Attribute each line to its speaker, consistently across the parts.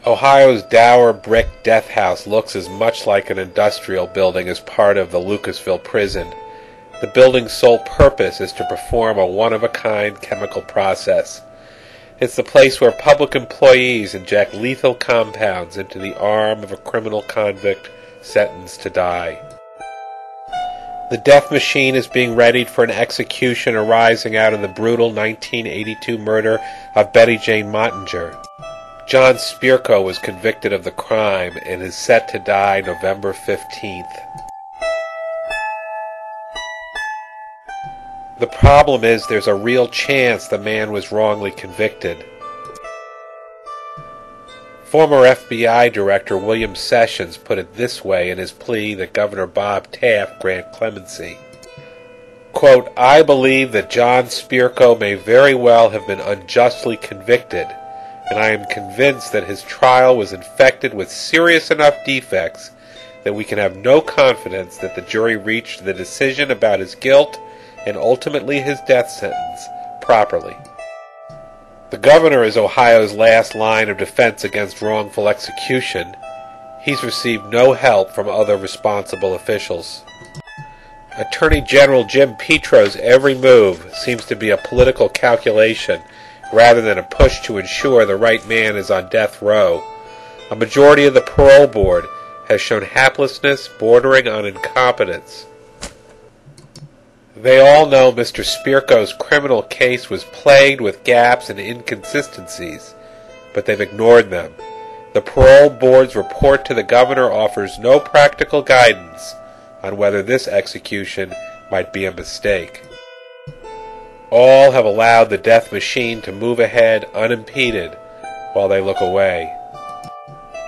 Speaker 1: Ohio's dour brick death house looks as much like an industrial building as part of the Lucasville prison. The building's sole purpose is to perform a one-of-a-kind chemical process. It's the place where public employees inject lethal compounds into the arm of a criminal convict sentenced to die. The death machine is being readied for an execution arising out of the brutal 1982 murder of Betty Jane Mottinger. John Spirko was convicted of the crime and is set to die November 15th. The problem is there's a real chance the man was wrongly convicted. Former FBI Director William Sessions put it this way in his plea that Governor Bob Taft grant clemency. Quote, "I believe that John Spirko may very well have been unjustly convicted, and I am convinced that his trial was infected with serious enough defects that we can have no confidence that the jury reached the decision about his guilt and ultimately his death sentence properly." The governor is Ohio's last line of defense against wrongful execution. He's received no help from other responsible officials. Attorney General Jim Petro's every move seems to be a political calculation rather than a push to ensure the right man is on death row. A majority of the parole board has shown haplessness bordering on incompetence. They all know Mr. Spirko's criminal case was plagued with gaps and inconsistencies, but they've ignored them. The parole board's report to the governor offers no practical guidance on whether this execution might be a mistake. All have allowed the death machine to move ahead unimpeded while they look away.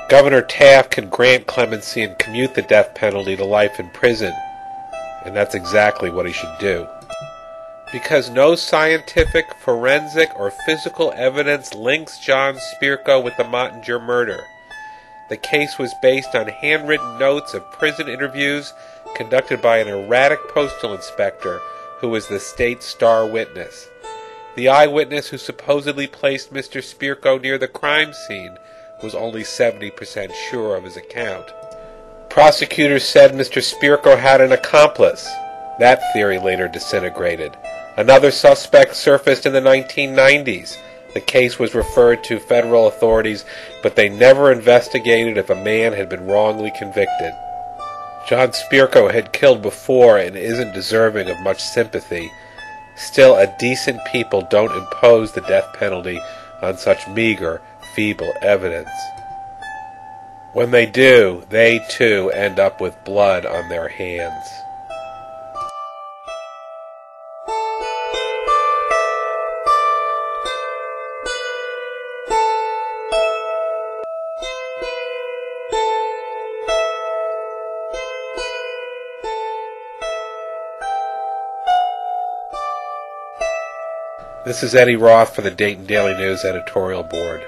Speaker 1: Governor Taft can grant clemency and commute the death penalty to life in prison, and that's exactly what he should do. Because no scientific, forensic, or physical evidence links John Spirko with the Mottinger murder. The case was based on handwritten notes of prison interviews conducted by an erratic postal inspector who was the state's star witness. The eyewitness who supposedly placed Mr. Spirko near the crime scene was only 70% sure of his account. Prosecutors said Mr. Spirko had an accomplice. That theory later disintegrated. Another suspect surfaced in the 1990s. The case was referred to federal authorities, but they never investigated if a man had been wrongly convicted. John Spirko had killed before and isn't deserving of much sympathy. Still, a decent people don't impose the death penalty on such meager, feeble evidence. When they do, they too end up with blood on their hands. This is Eddie Roth for the Dayton Daily News Editorial Board.